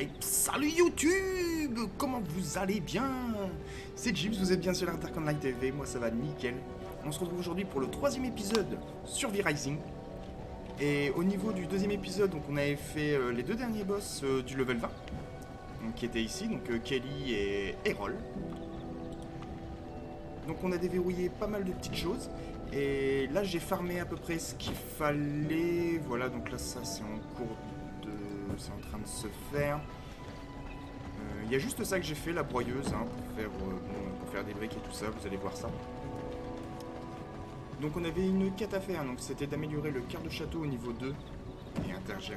Hey, salut YouTube! Comment vous allez bien? C'est Gibbs, vous êtes bien sur Attack on Night TV, moi ça va nickel. On se retrouve aujourd'hui pour le troisième épisode sur V-Rising. Et au niveau du deuxième épisode, donc on avait fait les deux derniers boss du level 20. Donc, qui étaient ici, donc Kelly et Errol. Donc on a déverrouillé pas mal de petites choses. Et là j'ai farmé à peu près ce qu'il fallait. Voilà, donc là ça c'est en cours de... c'est en train de se faire. Il y a juste ça que j'ai fait, la broyeuse, hein, pour faire des briques et tout ça, vous allez voir ça. Donc on avait une quête à faire, donc c'était d'améliorer le quart de château au niveau 2 et interagir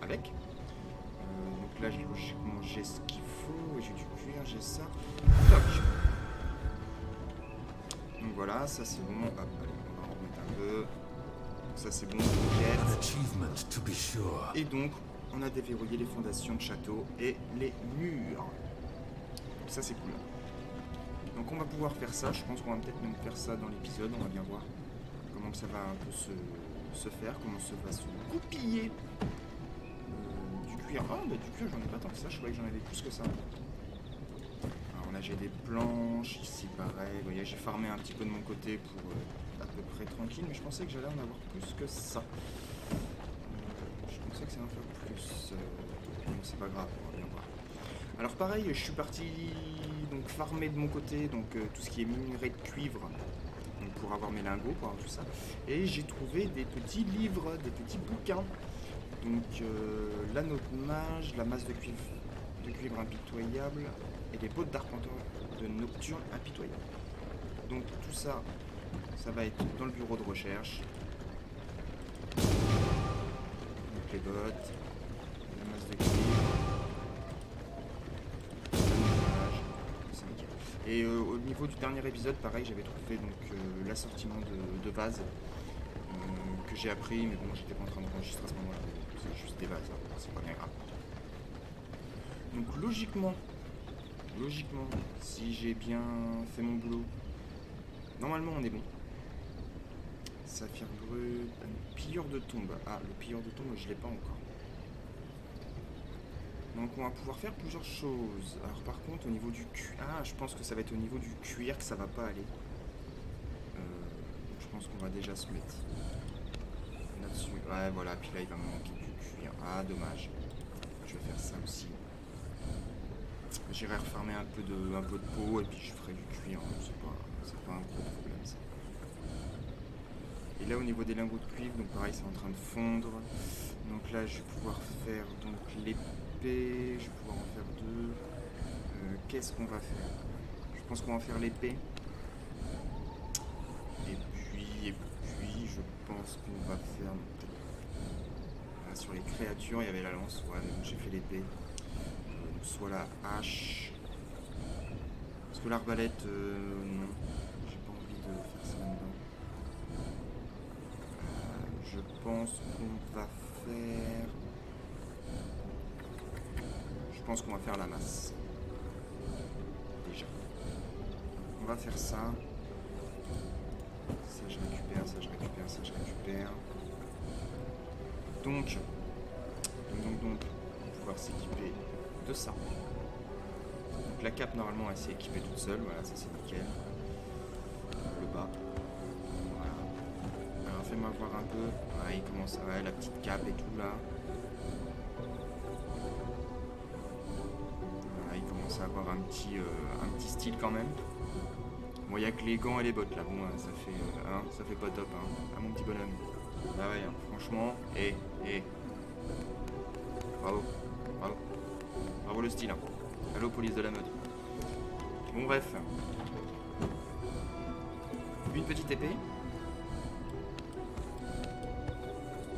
avec. Donc là logiquement j'ai ce qu'il faut, j'ai du cuir, j'ai ça. Toc. Donc voilà, ça c'est bon. Hop, allez, on va en remettre un peu. Ça c'est bon, quête. Et donc on a déverrouillé les fondations de château et les murs. Donc ça c'est cool. Donc on va pouvoir faire ça, je pense qu'on va peut-être même faire ça dans l'épisode, on va bien voir comment que ça va un peu se faire, comment ça va se goupiller. Du cuir, du cuir j'en ai pas tant que ça, je croyais que j'en avais plus que ça. Alors là j'ai des planches, ici pareil, vous voyez j'ai farmé un petit peu de mon côté pour à peu près tranquille, mais je pensais que j'allais en avoir plus que ça. Je pensais que ça allait en faire plus, mais c'est pas grave, on va bien voir. Alors pareil, je suis parti donc farmer de mon côté donc tout ce qui est minerai de cuivre donc, pour avoir mes lingots, pour avoir tout ça. Et j'ai trouvé des petits livres, des petits bouquins. Donc l'anneau de mage, la masse de cuivre impitoyable et les bottes d'arpenteur de nocturne impitoyable. Donc tout ça, ça va être dans le bureau de recherche. Donc les bottes, la masse de cuivre. Et au niveau du dernier épisode, pareil, j'avais trouvé donc l'assortiment de vases que j'ai appris, mais bon, j'étais pas en train d'enregistrer à ce moment-là. C'est juste des vases, hein, c'est pas bien grave. Donc logiquement, si j'ai bien fait mon boulot, normalement on est bon. Saphir brut, pilleur de tombe. Ah, le pilleur de tombe, je l'ai pas encore. Donc on va pouvoir faire plusieurs choses. Alors par contre au niveau du cuir... Ah, je pense que ça va être au niveau du cuir que ça va pas aller. Donc je pense qu'on va déjà se mettre là-dessus. Ouais voilà, puis là il va me manquer du cuir. Ah dommage. Je vais faire ça aussi. J'irai refarmer un peu de peau et puis je ferai du cuir. C'est pas un gros problème ça. Et là au niveau des lingots de cuivre, donc pareil c'est en train de fondre. Donc là je vais pouvoir faire donc les je vais pouvoir en faire deux. Qu'est-ce qu'on va faire? Je pense qu'on va faire l'épée. Et puis je pense qu'on va faire... sur les créatures, il y avait la lance. Ouais, donc j'ai fait l'épée. Soit la hache. Parce que l'arbalète, non. J'ai pas envie de faire ça là-dedans. Je pense qu'on va faire... Je pense qu'on va faire la masse. Déjà. On va faire ça. Ça je récupère, ça je récupère, ça je récupère. Donc, on va pouvoir s'équiper de ça. Donc la cape normalement elle s'est équipée toute seule, voilà, ça c'est nickel. Le bas. Voilà. Alors fais-moi voir un peu. Ouais, il commence, ouais, la petite cape et tout là. Voilà, il commence à avoir un petit style quand même. Bon, il n'y a que les gants et les bottes là, bon, ça fait pas top, hein, à mon petit bonhomme. Bah ouais, hein, franchement, bravo le style, hein. Allô, police de la mode. Bon, bref. Une petite épée.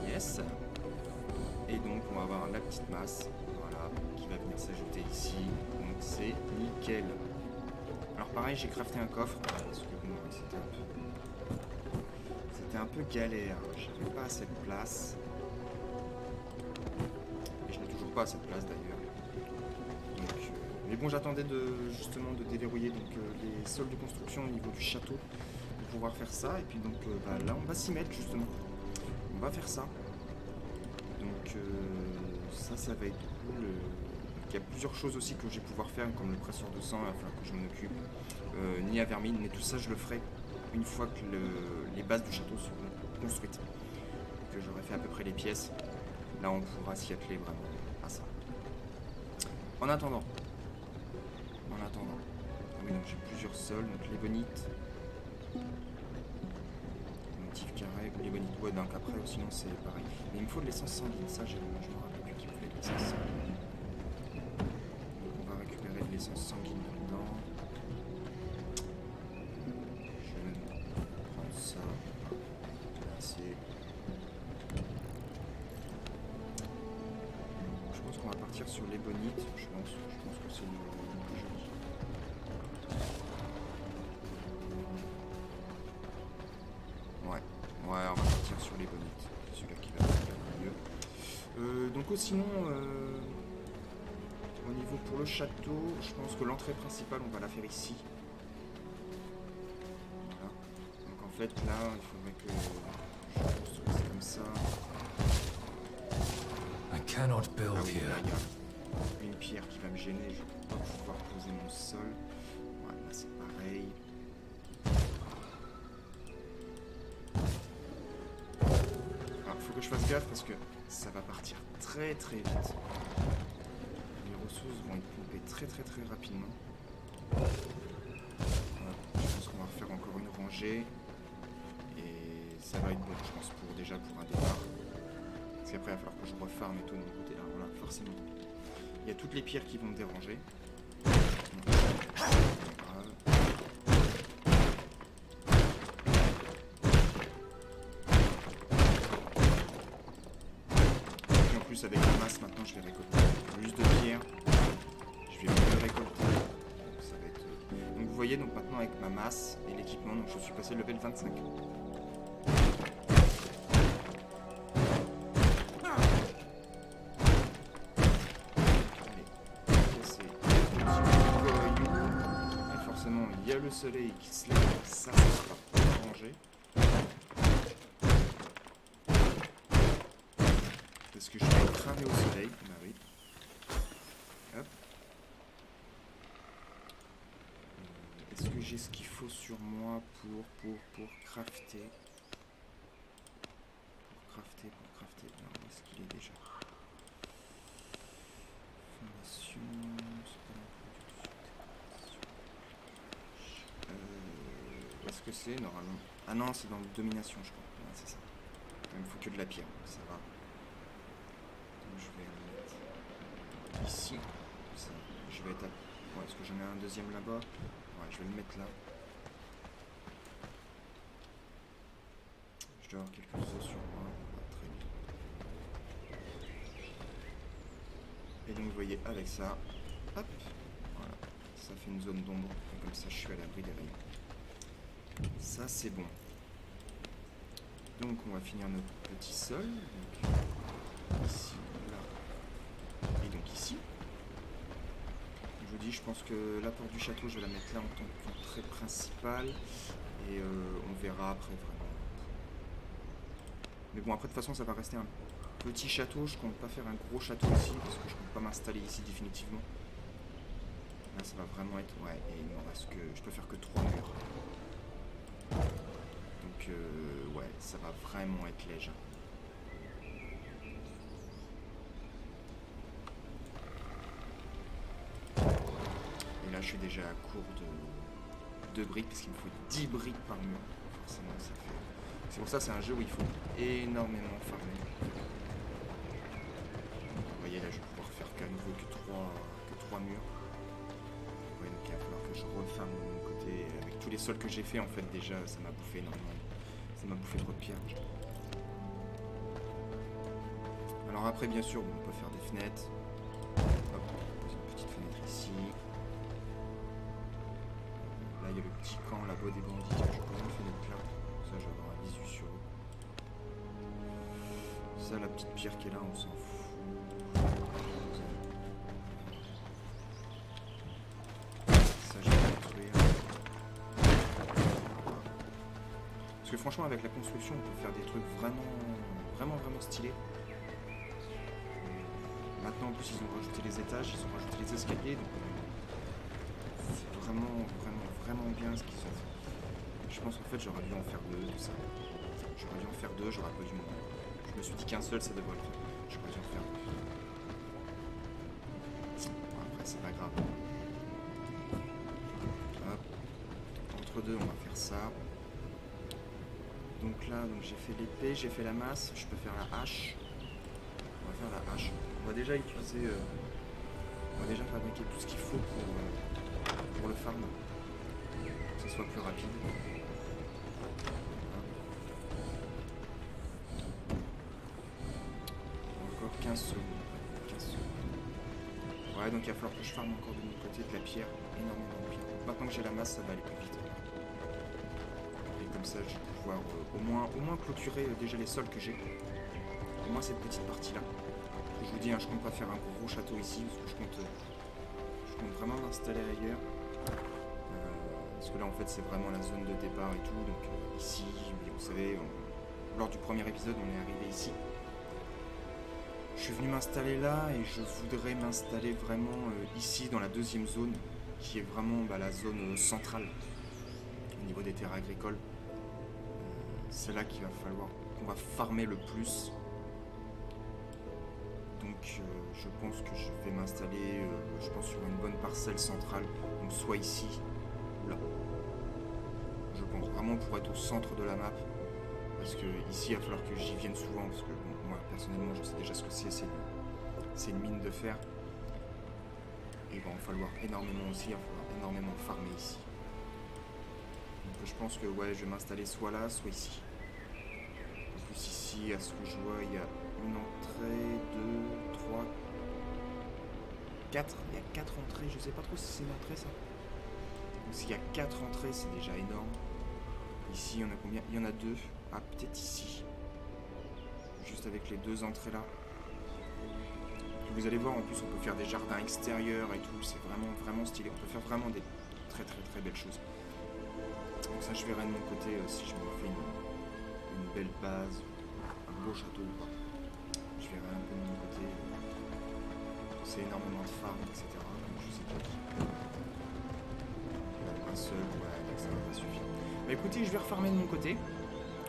Yes. Et donc, on va avoir la petite masse, voilà, qui va venir s'ajouter ici. Donc, c'est nickel. Alors pareil, j'ai crafté un coffre, parce que bon, c'était un peu galère, j'avais pas assez de place. Et je n'ai toujours pas assez de place d'ailleurs. Donc, mais bon, j'attendais justement de déverrouiller donc, les sols de construction au niveau du château pour pouvoir faire ça. Et puis donc là, on va s'y mettre justement. On va faire ça. Donc ça va être cool. Il y a plusieurs choses aussi que je vais pouvoir faire, comme le presseur de sang, il va falloir que je m'en occupe. Ni à vermine, mais tout ça je le ferai une fois que les bases du château seront construites. Que j'aurai fait à peu près les pièces. Là on pourra s'y atteler vraiment à ça. En attendant. Ah oui, donc j'ai plusieurs sols, donc l'ébonite. Motif carré, l'ébonite. Ouais, donc après sinon c'est pareil. Mais il me faut de l'essence sanguine, ça je me rappelle plus qu'il me fallait de l'essence sanguine. Donc on va récupérer de l'essence sanguine là-dedans. Je vais prendre ça. Assez. Je pense qu'on va partir sur l'ébonite. Je pense que c'est le plus joli. Ouais, on va partir sur l'ébonite. C'est celui-là qui va faire le mieux. Donc sinon, au niveau pour le château, je pense que l'entrée principale, on va la faire ici. Voilà. Donc en fait, là, il faudrait que je construise comme ça. I cannot build Ah oui, here. là, il y a une pierre qui va me gêner. Je vais pas pouvoir poser mon sol. Ouais, là, c'est pareil. Alors, faut que je fasse gaffe parce que ça va partir très très vite. Les ressources vont être pompées très rapidement. Voilà, je pense qu'on va refaire encore une rangée. Et ça va être bon, je pense, déjà pour un départ. Parce qu'après, il va falloir que je refarme et tout de mon côté. Alors voilà, forcément. Il y a toutes les pierres qui vont me déranger. Et en plus, avec la masse, maintenant, je vais récolter plus de pierres. Je vais mieux récolter. Donc, ça va être... Donc vous voyez, donc maintenant, avec ma masse et l'équipement, donc je suis passé level 25. Il y a le soleil qui se lève, ça sera pas arrangé. Parce que je vais cramer au soleil, bah oui. Hop. Est-ce que j'ai ce qu'il faut sur moi pour crafter? Pour crafter. Alors, où est-ce qu'il est déjà? Fondation, c'est pas où est-ce que c'est normalement? Ah non, c'est dans domination, je crois. Ouais, c'est ça. Il me faut que de la pierre, donc ça va. Donc je vais le mettre ici. Ça. Je vais être à... Ouais, est-ce que j'en ai un deuxième là-bas? Ouais, je vais le mettre là. Je dois avoir quelques os sur moi. Ouais, très bien. Et donc vous voyez, avec ça, hop, voilà. Ça fait une zone d'ombre. Et comme ça, je suis à l'abri des rayons. Ça c'est bon. Donc on va finir notre petit sol. Donc, ici, là. Et donc ici. Je vous dis, je pense que la porte du château, je vais la mettre là en tant qu'entrée principale. Et on verra après vraiment. Mais bon, après de toute façon, ça va rester un petit château. Je compte pas faire un gros château ici parce que je compte pas m'installer ici définitivement. Là, ça va vraiment être... Ouais, et il me reste que... Je peux faire que 3 murs. Donc, ouais, ça va vraiment être léger. Et là, je suis déjà à court de briques, parce qu'il me faut 10 briques par mur. Forcément, ça fait... C'est pour ça que c'est un jeu où il faut énormément farmer. Vous voyez, là, je vais pouvoir faire qu'à nouveau que 3 murs. Ouais, donc il va falloir que je refarme de mon côté. Avec tous les sols que j'ai fait, en fait, déjà, ça m'a bouffé énormément. Ça m'a bouffé trop de pierres. Alors après, bien sûr, on peut faire des fenêtres. Hop, on pose une petite fenêtre ici. Là, il y a le petit camp là-bas des bandits. Je pose une fenêtre là. Ça, je vais avoir un visu sur eux. Ça, la petite pierre qui est là, on s'en fout. Ça, je vais la détruire. Parce que franchement, avec la construction, on peut faire des trucs vraiment stylés. Maintenant, en plus, ils ont rajouté les étages, ils ont rajouté les escaliers. Donc, c'est vraiment bien ce qu'ils ont fait. Je pense qu'en fait, j'aurais dû en faire deux, tout ça. J'aurais dû en faire deux, j'aurais pas dû m'en... Je me suis dit qu'un seul, ça devrait le faire. J'aurais dû en faire deux. Bon, après, c'est pas grave. Hop. Entre deux, on va faire ça. Donc là, j'ai fait l'épée, j'ai fait la masse, je peux faire la hache. On va faire la hache. On va déjà utiliser... on va déjà fabriquer tout ce qu'il faut pour le farm. Que ce soit plus rapide. Encore 15 secondes. 15 secondes. Ouais, donc il va falloir que je farme encore de mon côté de la pierre. Énormément de pierre. Maintenant que j'ai la masse, ça va aller plus vite. Et comme ça, je vais pouvoir au moins clôturer déjà les sols que j'ai. Au moins cette petite partie-là. Je vous dis, hein, je compte pas faire un gros château ici, parce que je compte vraiment m'installer ailleurs. Parce que là, en fait, c'est vraiment la zone de départ et tout. Donc ici, vous savez, lors du premier épisode, on est arrivé ici. Je suis venu m'installer là et je voudrais m'installer vraiment ici, dans la deuxième zone, qui est vraiment la zone centrale, au niveau des terres agricoles. C'est là qu'il va falloir qu'on va farmer le plus. Donc je pense que je vais m'installer je pense sur une bonne parcelle centrale, donc soit ici ou là. Je pense vraiment pour être au centre de la map, parce que ici il va falloir que j'y vienne souvent, parce que bon, moi personnellement je sais déjà ce que c'est une mine de fer. Et il va en falloir énormément aussi, il va falloir énormément farmer ici. Donc je pense que ouais, je vais m'installer soit là, soit ici. En plus ici, à ce que je vois, il y a une entrée, 2, 3, 4. Il y a 4 entrées, je sais pas trop si c'est une entrée ça. Donc s'il y a 4 entrées, c'est déjà énorme. Ici, il y en a combien? Il y en a 2. Ah, peut-être ici. Juste avec les 2 entrées là. Et vous allez voir, en plus, on peut faire des jardins extérieurs et tout. C'est vraiment stylé. On peut faire vraiment des très belles choses. Donc ça, je verrai de mon côté si je me fais une belle base, un beau château ou pas. Je verrai un peu de mon côté. C'est énormément de farms, etc. Donc je sais pas qui. Un seul, ouais, donc ça va pas suffire. Bah écoutez, je vais refarmer de mon côté.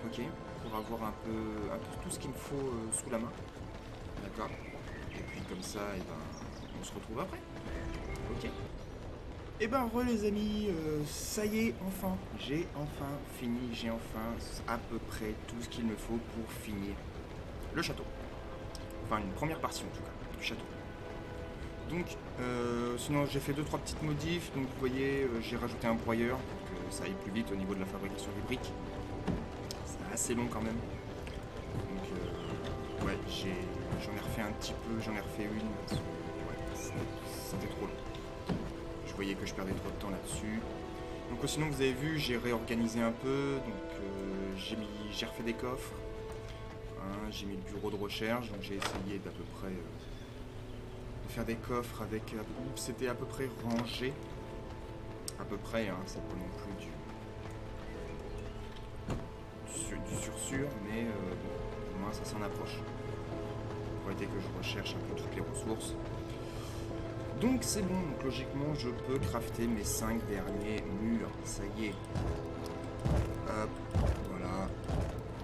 Ok. Pour avoir un peu tout ce qu'il me faut sous la main. D'accord. Et puis comme ça, et on se retrouve après. Ok. Et ben les amis, ça y est, enfin, j'ai enfin fini, j'ai enfin à peu près tout ce qu'il me faut pour finir le château. Enfin une première partie en tout cas, du château. Donc, sinon j'ai fait 2-3 petites modifs, donc vous voyez, j'ai rajouté un broyeur pour que ça aille plus vite au niveau de la fabrication des briques. C'est assez long quand même. Donc, ouais, j'en ai refait un petit peu, j'en ai refait une, parce que ouais, c'était trop long. Je voyais que je perdais trop de temps là-dessus. Donc sinon vous avez vu, j'ai réorganisé un peu, donc j'ai refait des coffres, hein, j'ai mis le bureau de recherche, donc j'ai essayé d'à peu près de faire des coffres avec, c'était à peu près rangé, à peu près, hein, c'est pas non plus du sur-sûr, mais bon, au moins ça s'en approche, pour éviter que je recherche un peu toutes les ressources. Donc c'est bon, donc logiquement je peux crafter mes 5 derniers murs, ça y est. Hop, voilà.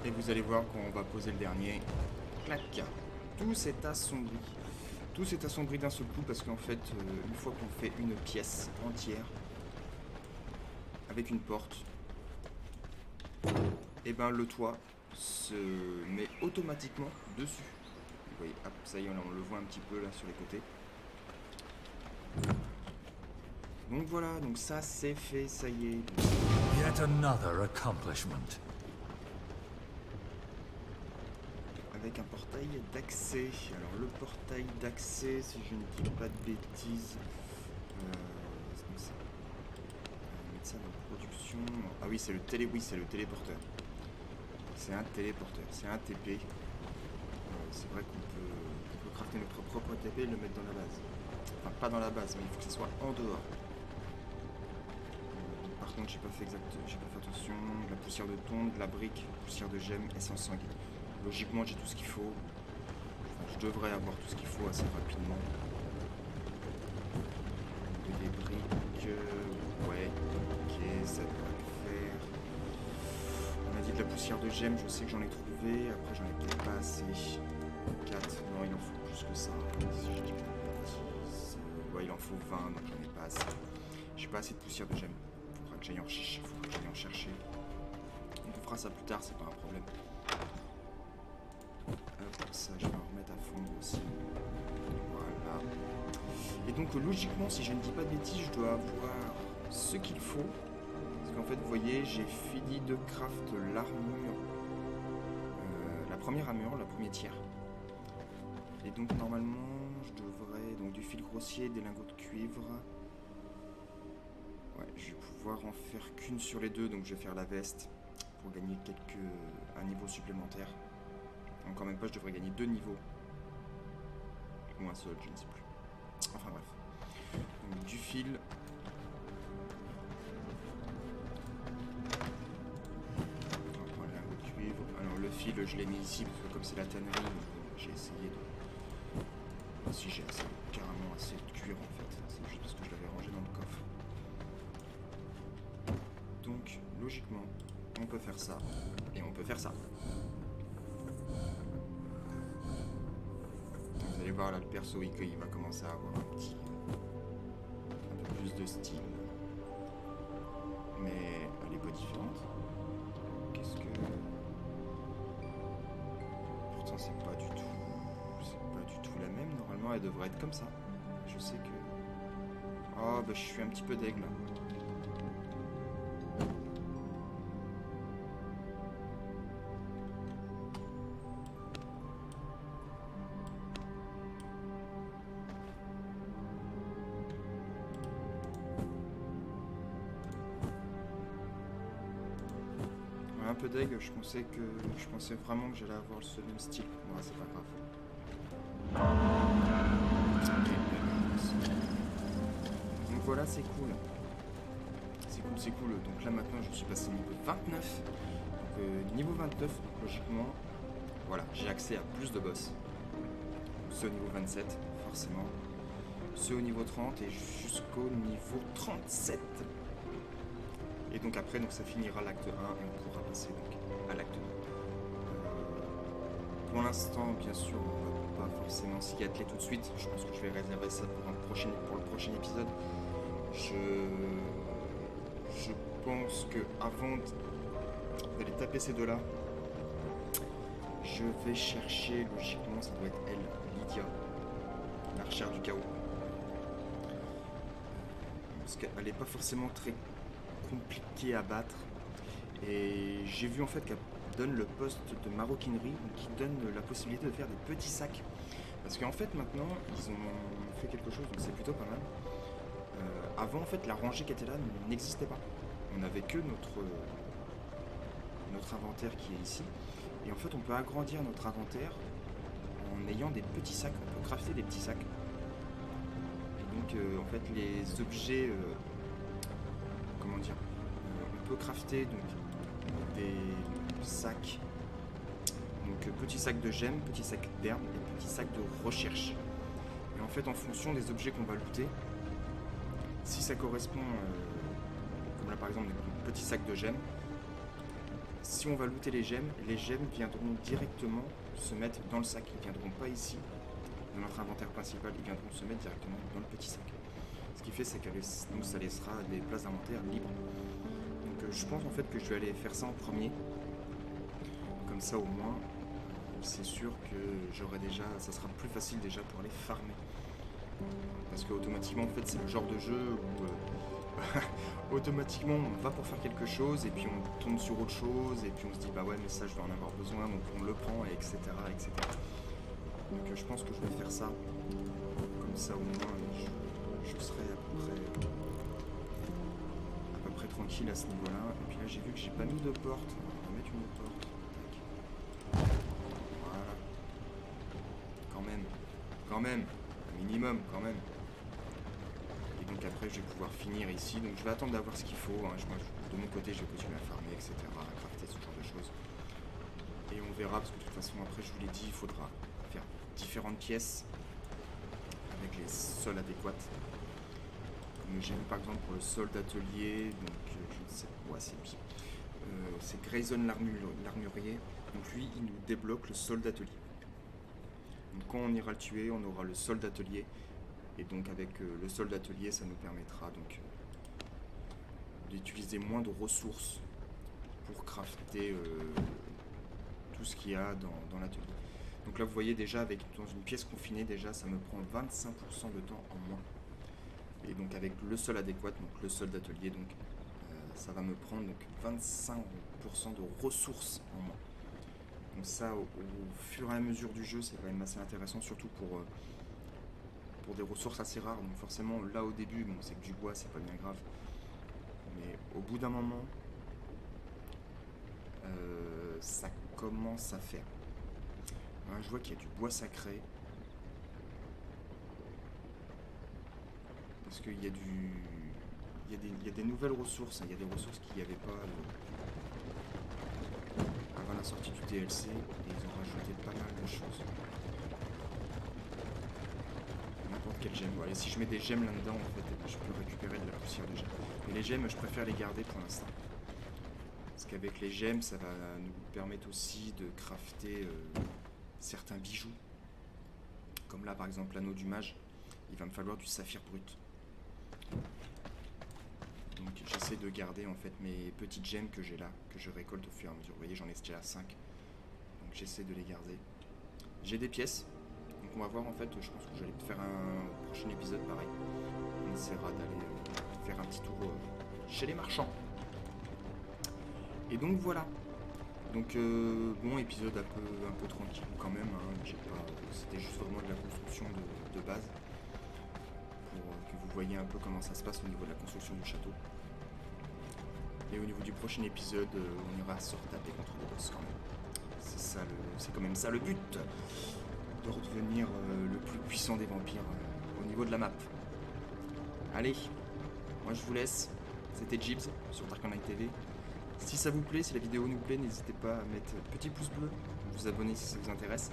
Et vous allez voir quand on va poser le dernier, clac. Tout s'est assombri. Tout s'est assombri d'un seul coup parce qu'en fait, une fois qu'on fait une pièce entière, avec une porte, et ben le toit se met automatiquement dessus. Vous voyez, hop, ça y est, on le voit un petit peu là sur les côtés. Donc voilà, donc ça c'est fait, ça y est. Yet another accomplishment. Avec un portail d'accès. Alors le portail d'accès, si je ne dis pas de bêtises, c'est comme ça. On va mettre ça dans production. Ah oui, c'est le téléporteur. C'est un téléporteur, c'est un TP. C'est vrai qu'on peut crafter notre propre TP et le mettre dans la base. Enfin, pas dans la base, mais il faut que ce soit en dehors. Par contre, j'ai pas fait attention. De la poussière de thon, de la brique, poussière de gemme, essence sanguine. Logiquement, j'ai tout ce qu'il faut. Enfin, je devrais avoir tout ce qu'il faut assez rapidement. Des briques, ouais, ok, ça doit le faire. On a dit de la poussière de gemme, je sais que j'en ai trouvé, après j'en ai peut-être pas assez. 4, non il en faut plus que ça, si je dis pas de bêtises. Ouais, il en faut 20, donc j'en ai pas assez. J'ai pas assez de poussière de gemme, faudra que j'aille en chercher. On fera ça plus tard, c'est pas un problème. Hop, ça je vais en remettre à fond aussi. Voilà. Et donc logiquement, si je ne dis pas de bêtises, je dois avoir ce qu'il faut. Parce qu'en fait, vous voyez, j'ai fini de craft l'armure. La première armure, la première tiers. Et donc normalement, je devrais... Donc du fil grossier, des lingots de cuivre. Ouais, je vais pouvoir en faire qu'une sur les deux, donc je vais faire la veste. Pour gagner un niveau supplémentaire. Donc quand même pas, je devrais gagner 2 niveaux. Ou un seul, je ne sais plus. Enfin bref. Donc du fil. On va prendre lingot de cuivre. Alors le fil, je l'ai mis ici parce que comme c'est la tannerie, j'ai essayé de... Si j'ai carrément assez de cuir en fait. C'est juste parce que je l'avais rangé dans le coffre. Donc logiquement, on peut faire ça. Et on peut faire ça. Vous allez voir là le perso il va commencer à avoir un peu plus de style. Mais elle est pas différente. Qu'est-ce que... Pourtant c'est pas du tout la même. Normalement elle devrait être comme ça. Je sais que... Oh bah je suis un petit peu deg là. Un peu deg, je pensais vraiment que j'allais avoir ce même style. Bon, c'est pas grave. Donc voilà, c'est cool. C'est cool. Donc là maintenant, je suis passé au niveau 29. Donc niveau 29, donc, logiquement, voilà, j'ai accès à plus de boss. Ceux au niveau 27, forcément. Ceux au niveau 30 et jusqu'au niveau 37. Et donc après, donc ça finira l'acte 1 et on pourra passer donc à l'acte 2. Pour l'instant, bien sûr, on va pas forcément s'y atteler tout de suite. Je pense que je vais réserver ça pour le prochain épisode. Je pense que avant d'aller taper ces deux-là, je vais chercher, logiquement, ça doit être elle, Lydia, l'archère du chaos. Parce qu'elle n'est pas forcément très compliquée à battre. Et j'ai vu en fait qu'elle donne le poste de maroquinerie, qui donne la possibilité de faire des petits sacs. Parce qu'en fait maintenant, ils ont fait quelque chose, donc c'est plutôt pas mal. Avant en fait, la rangée qui était là n'existait pas. On n'avait que notre inventaire qui est ici. Et en fait, on peut agrandir notre inventaire en ayant des petits sacs. On peut crafter des petits sacs. Et donc, en fait, les objets... comment dire on peut crafter donc, des sacs. Donc, petits sacs de gemmes, petits sacs d'herbes et petits sacs de recherche. Et en fait, en fonction des objets qu'on va looter, si ça correspond... comme là, par exemple, des petits sacs de gemmes, si on va looter les gemmes viendront directement se mettre dans le sac. Ils ne viendront pas ici, dans notre inventaire principal, ils viendront se mettre directement dans le petit sac. Ce qui fait, c'est que nous, ça laissera des places d'inventaire libres. Donc je pense en fait que je vais aller faire ça en premier. Comme ça au moins, c'est sûr que j'aurai déjà, ça sera plus facile déjà pour aller farmer. Parce que automatiquement en fait c'est le genre de jeu où automatiquement on va pour faire quelque chose et puis on tombe sur autre chose et puis on se dit bah ouais mais ça je vais en avoir besoin donc on le prend et etc. Donc je pense que je vais faire ça comme ça au moins je serai à peu près tranquille à ce niveau là. Et puis là j'ai vu que j'ai pas mis de porte, on va mettre une porte. Tac. Voilà, quand même un minimum quand même. Donc après je vais pouvoir finir ici, donc je vais attendre d'avoir ce qu'il faut, hein. Moi, de mon côté je vais continuer à farmer, etc., à crafter ce genre de choses. Et on verra, parce que de toute façon après je vous l'ai dit, il faudra faire différentes pièces avec les sols adéquats. Comme j'ai mis par exemple pour le sol d'atelier, donc je ne sais pas, c'est Grayson l'armurier. Donc lui, il nous débloque le sol d'atelier. Donc quand on ira le tuer, on aura le sol d'atelier. Et donc avec le sol d'atelier, ça nous permettra donc d'utiliser moins de ressources pour crafter tout ce qu'il y a dans l'atelier. Donc là vous voyez déjà dans une pièce confinée déjà ça me prend 25% de temps en moins. Et donc avec le sol adéquat, donc le sol d'atelier, donc ça va me prendre donc 25% de ressources en moins. Donc ça au fur et à mesure du jeu c'est quand même assez intéressant, surtout pour des ressources assez rares. Donc forcément là au début bon, c'est que du bois, c'est pas bien grave. Mais au bout d'un moment ça commence à faire. Hein, je vois qu'il y a du bois sacré. Parce qu'il y a il y a des nouvelles ressources. Hein. Il y a des ressources qu'il n'y avait pas avant la sortie du DLC. Et ils ont rajouté pas mal de choses. N'importe quelle gemme. Bon, allez, si je mets des gemmes là-dedans, en fait, je peux récupérer de la poussière de gemmes. Mais les gemmes, je préfère les garder pour l'instant. Parce qu'avec les gemmes, ça va nous permettre aussi de crafter certains bijoux. Comme là, par exemple, l'anneau du mage. Il va me falloir du saphir brut. Donc j'essaie de garder en fait mes petites gemmes que j'ai là, que je récolte au fur et à mesure. Vous voyez, j'en ai déjà 5. Donc j'essaie de les garder. J'ai des pièces. Donc on va voir en fait, je pense que j'allais faire un prochain épisode pareil. On essaiera d'aller faire un petit tour chez les marchands. Et donc voilà. Donc bon, épisode un peu tranquille quand même. Hein. C'était juste vraiment de la construction de base. Pour que vous voyez un peu comment ça se passe au niveau de la construction du château. Et au niveau du prochain épisode, on ira se retaper contre les boss quand même. C'est quand même ça le but, de redevenir le plus puissant des vampires au niveau de la map. Allez, moi je vous laisse. C'était Jibs sur Dark Online TV. Si ça vous plaît, si la vidéo nous plaît, n'hésitez pas à mettre petit pouce bleu, vous abonner si ça vous intéresse.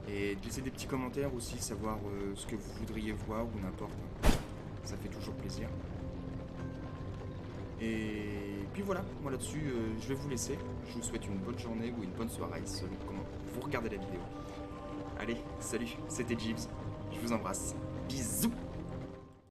Et de laisser des petits commentaires aussi, savoir ce que vous voudriez voir ou n'importe. Ça fait toujours plaisir. Et puis voilà, moi là-dessus, je vais vous laisser. Je vous souhaite une bonne journée ou une bonne soirée, selon comment vous regardez la vidéo. Allez, salut, c'était Jibs. Je vous embrasse. Bisous.